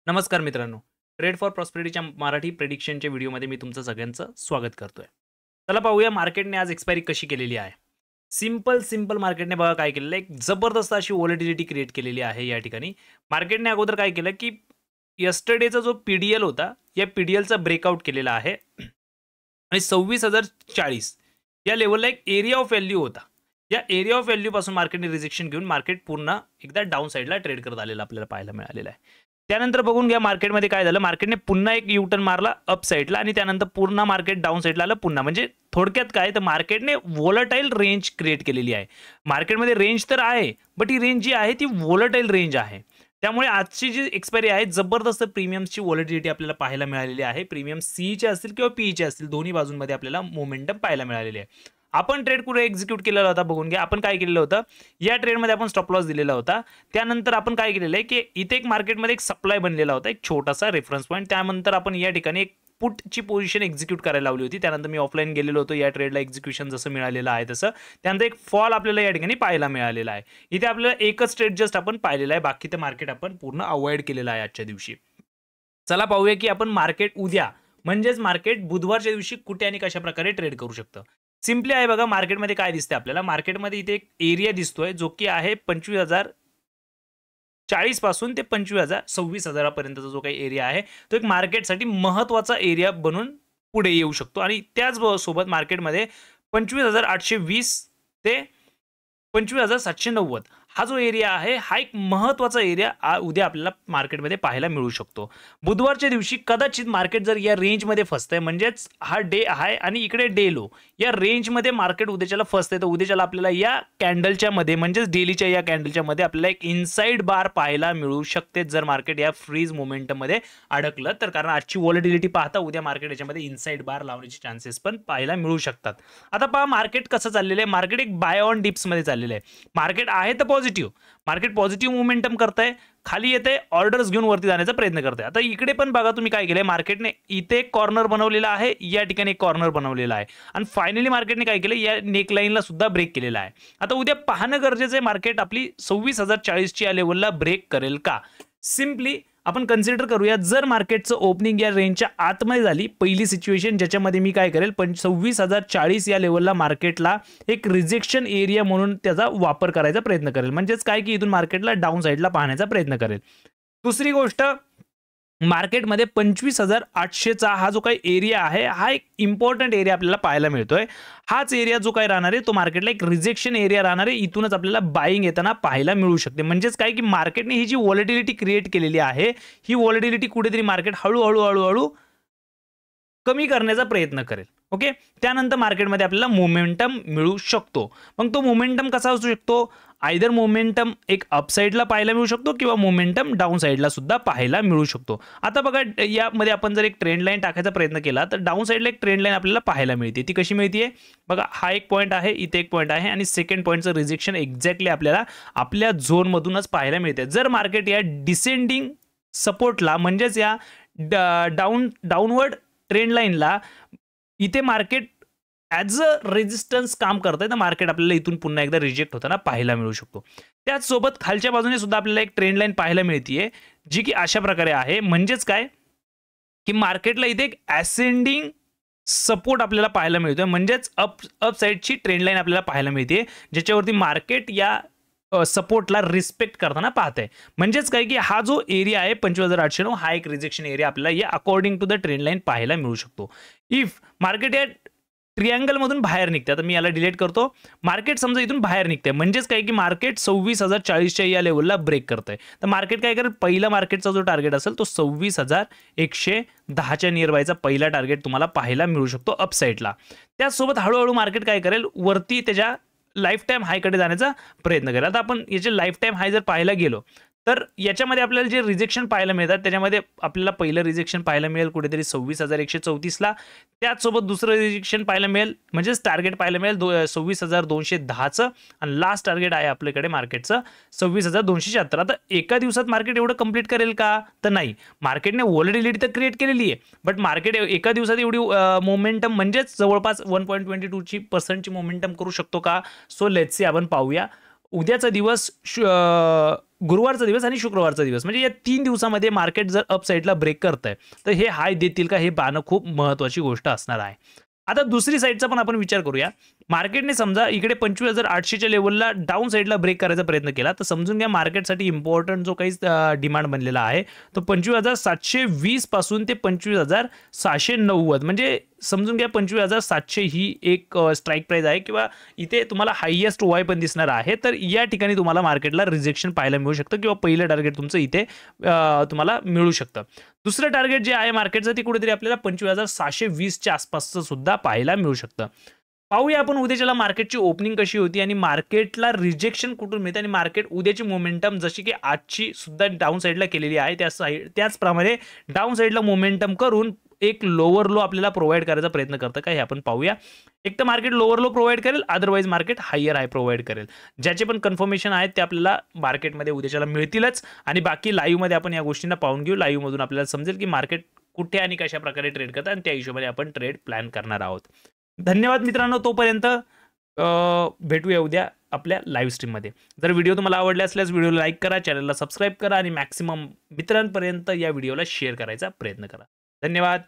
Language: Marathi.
नमस्कार मित्रांनो. ट्रेड फॉर प्रॉस्पेरिटीच्या मराठी प्रेडिक्शनच्या व्हिडिओमध्ये मी तुमचं सगळ्यांचं स्वागत करतोय. चला पाहूया मार्केटने आज एक्सपायरी कशी केलेली आहे. सिंपल मार्केटने बघा काय केलेलं आहे, एक जबरदस्त अशी व्हॉलॅटिलिटी क्रिएट केलेली आहे या ठिकाणी. मार्केटने अगोदर काय केलं की यस्टरडेचा जो पीडीएल होता, या पीडीएलचा ब्रेकआउट केलेला आहे आणि 26,040 या लेवलला एक एरिया ऑफ व्हॅल्यू होता. या एरिया ऑफ व्हॅल्यू पासून मार्केटने रिजेक्शन घेऊन मार्केट पुन्हा एकदा डाऊन साईडला ट्रेड करत आलेला आपल्याला पाहायला मिळालेला आहे. त्यानंतर बघून घ्या मार्केटमध्ये काय झालं, मार्केटने पुन्हा एक यू टर्न मारला अप साईडला आणि त्यानंतर पूर्ण मार्केट डाऊन साईडला आलं पुन्हा. म्हणजे थोडक्यात काय तर मार्केटने व्होलटाईल रेंज क्रिएट केलेली आहे. मार्केटमध्ये रेंज तर आहे, बट ही रेंज जी आहे ती व्होलटाईल रेंज आहे. त्यामुळे आजची जी एक्सपायरी आहे जबरदस्त प्रीमियमची व्हॉलॅटिलिटी आपल्याला पाहायला मिळालेली आहे. प्रीमियम सीचे असतील किंवा पीईचे असतील, दोन्ही बाजूंमध्ये आपल्याला मोमेंटम पाहायला मिळालेली आहे. आपण ट्रेड कुठे एक्झिक्यूट केलेला होता बघून घ्या. आपण काय केलेलं होतं, या ट्रेडमध्ये आपण स्टॉप लॉस दिलेला होता. त्यानंतर आपण काय केलेलं आहे की इथे एक मार्केटमध्ये एक सप्लाय बनलेला होता, एक छोटासा रेफरन्स पॉईंट. त्यानंतर आपण या ठिकाणी एक पुटची पोझिशन एक्झिक्यूट करायला लावली होती. त्यानंतर मी ऑफलाईन गेलेलो होतो, या ट्रेडला एक्झिक्युशन जसं मिळालेलं आहे तसं. त्यानंतर एक फॉल आपल्याला या ठिकाणी पाहायला मिळालेला आहे. इथे आपल्याला एकच ट्रेड जस्ट आपण पाहिलेला आहे, बाकी ते मार्केट आपण पूर्ण अवॉइड केलेलं आहे आजच्या दिवशी. चला पाहूया की आपण मार्केट उद्या म्हणजेच मार्केट बुधवारच्या दिवशी कुठे आणि कशा प्रकारे ट्रेड करू शकतं. सिम्पली आहे बघा, मार्केटमध्ये काय दिसतंय आपल्याला. मार्केटमध्ये इथे एक एरिया दिसतोय जो की आहे 25,040 पासून ते 26,000 पर्यंतचा जो काही एरिया आहे तो एक मार्केटसाठी महत्त्वाचा एरिया बनून पुढे येऊ शकतो. आणि त्याच सोबत मार्केटमध्ये 25,820 ते 25,790 हा जो एरिया आहे हा एक महत्त्वाचा एरिया उद्या आपल्याला मार्केटमध्ये पाहायला मिळू शकतो. बुधवारच्या दिवशी कदाचित मार्केट जर या रेंजमध्ये फसतंय, म्हणजेच हा डे हाय आणि इकडे डे लो, या रेंजमध्ये मार्केट उद्याच्याला फसतंय, तर उद्याच्याला आपल्याला या कॅन्डलच्या मध्ये म्हणजेच डेलीच्या या कॅन्डलच्या मध्ये आपल्याला एक इनसाइड बार पाहायला मिळू शकते जर मार्केट या फ्रीज मोमेंटममध्ये अडकलं तर. कारण आजची व्हॉलॅटिलिटी पाहता उद्या मार्केट याच्यामध्ये इनसाइड बार लावण्याचे चान्सेस पण पाहायला मिळू शकतात. आता पहा मार्केट कसं चाललेलं आहे. मार्केट एक बाय ऑन डिप्समध्ये चाललेलं आहे. मार्केट आहे तर पॉझिटिव्ह, मार्केट पॉझिटिव्ह मोमेंटम करतंय, खाली येते ऑर्डर्स घेऊन वरती जाण्याचा प्रयत्न करते. आता इकडे पण बघा तुम्ही काय केलंय, मार्केटने इथे एक कॉर्नर बनवलेला आहे, या ठिकाणी एक कॉर्नर बनवलेला आहे आणि फायनली मार्केटने काय केलं, या नेकलाईनला सुद्धा ब्रेक केलेला आहे. आता उद्या पाहणं गरजेचं आहे मार्केट आपली 26,040 ची या लेवलला ब्रेक करेल का. सिम्पली आपण कन्सिडर करूया, जर मार्केटचं ओपनिंग या रेंजच्या आतमध्ये झाली, पहिली सिच्युएशन ज्याच्यामध्ये मी काय करेल 26,040 या लेवलला मार्केटला एक रिजेक्शन एरिया म्हणून त्याचा वापर करायचा प्रयत्न करेल. म्हणजेच काय की इथून मार्केटला डाऊन साईडला पाहण्याचा प्रयत्न करेल. दुसरी गोष्ट, मार्केटमध्ये 25,800चा हा जो काही एरिया आहे हा एक इम्पॉर्टंट एरिया आपल्याला पाहायला मिळतोय. हाच एरिया जो काही राहणार आहे तो मार्केटला एक रिजेक्शन एरिया राहणार आहे. इथूनच आपल्याला बाईंग येताना पाहायला मिळू शकते. म्हणजेच काय की मार्केटने ही जी व्हॉलॅटिलिटी क्रिएट केलेली आहे, ही व्हॉलॅटिलिटी कुठेतरी मार्केट हळूहळू कमी करण्याचा प्रयत्न करेल. ओके, त्यानंतर मार्केटमध्ये आपल्याला मोमेंटम मिळू शकतो. मग तो मोमेंटम कसा असू शकतो, आयदर मोमेंटम एक अपसाईडला पाहायला मिळू शकतो किंवा मोमेंटम डाऊन साईडला सुद्धा पाहायला मिळू शकतो. आता बघा यामध्ये आपण जर एक ट्रेंड लाईन टाकायचा प्रयत्न केला तर डाऊन साईडला एक ट्रेंड लाईन आपल्याला पाहायला मिळते. ती कशी मिळते बघा, हा एक पॉईंट आहे, इथे एक पॉईंट आहे आणि सेकंड पॉईंटचं रिजेक्शन एक्झॅक्टली आपल्याला आपल्या झोनमधूनच पाहायला मिळते. जर मार्केट या डिसेंडिंग सपोर्टला म्हणजेच या डाऊनवर्ड ट्रेंड लाईनला इथे मार्केट ॲज अ रेजिस्टन्स काम करतंय, तर मार्केट आपल्याला इथून पुन्हा एकदा रिजेक्ट होताना पाहायला मिळू शकतो. त्याचसोबत खालच्या बाजूने सुद्धा आपल्याला एक ट्रेंड लाईन पाहायला मिळते जी की अशा प्रकारे आहे. म्हणजेच काय की मार्केटला इथे एक ॲसेंडिंग सपोर्ट आपल्याला पाहायला मिळतोय, म्हणजेच अप साईडची ट्रेंड लाईन आपल्याला पाहायला मिळते ज्याच्यावरती मार्केट या सपोर्टला रिस्पेक्ट करताना पाहतंय. म्हणजेच काय की हा जो एरिया आहे 25,809 हा एक रिजेक्शन एरिया आपल्याला या according to the trend line पाहायला मिळू शकतो. इफ मार्केट या ट्रियांगल मधून बाहेर निघते, आता मी याला डिलीट करतो, मार्केट समजा इथून बाहेर निघते, म्हणजेच काय की मार्केट 26,040च्या या लेवलला ब्रेक करतंय, तर मार्केट काय करेल, पहिला मार्केटचा जो टार्गेट असेल तो 26,110च्या नियर बायचा पहिला टार्गेट तुम्हाला पाहायला मिळू शकतो अप साईडला. त्याचसोबत हळूहळू मार्केट काय करेल, वरती त्याच्या लाईफ टाईम हायकडे जाण्याचा प्रयत्न करेल. आता आपण याचे लाईफ टाईम हाय जर पाहायला गेलो तर याच्यामध्ये आपल्याला जे रिजेक्शन पाहायला मिळतात त्याच्यामध्ये आपल्याला पहिलं रिजेक्शन पाहायला मिळेल कुठेतरी 26,134ला. त्याचसोबत दुसरं रिजेक्शन पाहायला मिळेल, म्हणजेच टार्गेट पाहायला मिळेल 26,210चं आणि लास्ट टार्गेट आहे आपल्याकडे मार्केटचं 26,276. आता एका दिवसात मार्केट एवढं कंप्लीट करेल का, तर नाही. मार्केटने व्हॉलॅटिलिटी तर क्रिएट केलेली आहे, बट मार्केट एका दिवसात एवढी मोमेंटम म्हणजेच जवळपास 1.22% मोमेंटम करू शकतो का. सो लेट्स सी आपण पाहूया. उद्याचा दिवस गुरुवारचा दिवस आणि शुक्रवारचा दिवस, म्हणजे या 3 दिवसामध्ये मार्केट जर अप साईडला ब्रेक करतंय तर हे हाय देतील का, हे पाहणं खूप महत्त्वाची गोष्ट असणार आहे. आता दुसरी साईडचा पण आपण विचार करूया. मार्केटने समजा इकडे 25,800च्या लेवलला डाऊन साईडला ब्रेक करायचा प्रयत्न केला, तर समजून घ्या मार्केटसाठी इम्पॉर्टंट जो काही डिमांड बनलेला आहे तो 25,720 पासून ते 25,690, म्हणजे समजून घ्या 25,700 ही एक स्ट्राईक प्राइस आहे, किंवा इथे तुम्हाला हायेस्ट वाय पण दिसणार आहे. तर या ठिकाणी तुम्हाला मार्केटला रिजेक्शन पाहायला मिळू शकतं, किंवा पहिलं टार्गेट तुमचं इथे तुम्हाला मिळू शकतं. दुसरं टार्गेट जे आहे मार्केटचं ते कुठेतरी आपल्याला 25,620च्या आसपासचं सुद्धा पाहायला मिळू शकतं. पाहूया आपण उद्याच्याला मार्केटची ओपनिंग कशी होती आणि मार्केटला रिजेक्शन कुठून मिळते, आणि मार्केट उद्याची मोमेंटम जशी की आजची सुद्धा डाऊन साईडला केलेली आहे त्याचप्रमाणे डाऊन साईडला मोमेंटम करून एक लोअर लो आपल्याला प्रोव्हाइड करायचा प्रयत्न करतं का, हे आपण पाहूया. एक तर मार्केट लोअर लो प्रोव्हाइड करेल, अदरवाईज मार्केट हायर हाय प्रोव्हाइड करेल. ज्याचे पण कन्फर्मेशन आहेत ते आपल्याला मार्केटमध्ये उद्याच्याला मिळतीलच, आणि बाकी लाईव्हमध्ये आपण या गोष्टींना पाहून घेऊ. लाईव्हमधून आपल्याला समजेल की मार्केट कुठे आणि कशा प्रकारे ट्रेड करतात, आणि त्या हिशोबाने आपण ट्रेड प्लॅन करणार आहोत. धन्यवाद मित्रांनो. तोपर्यंत भेटूया उद्या आपल्या लाईव्ह स्ट्रीममध्ये. जर व्हिडिओ तुम्हाला आवडले असल्यास व्हिडिओला लाईक करा, चॅनलला सबस्क्राईब करा, आणि मॅक्सिमम मित्रांपर्यंत या व्हिडिओला शेअर करायचा प्रयत्न करा. धन्यवाद.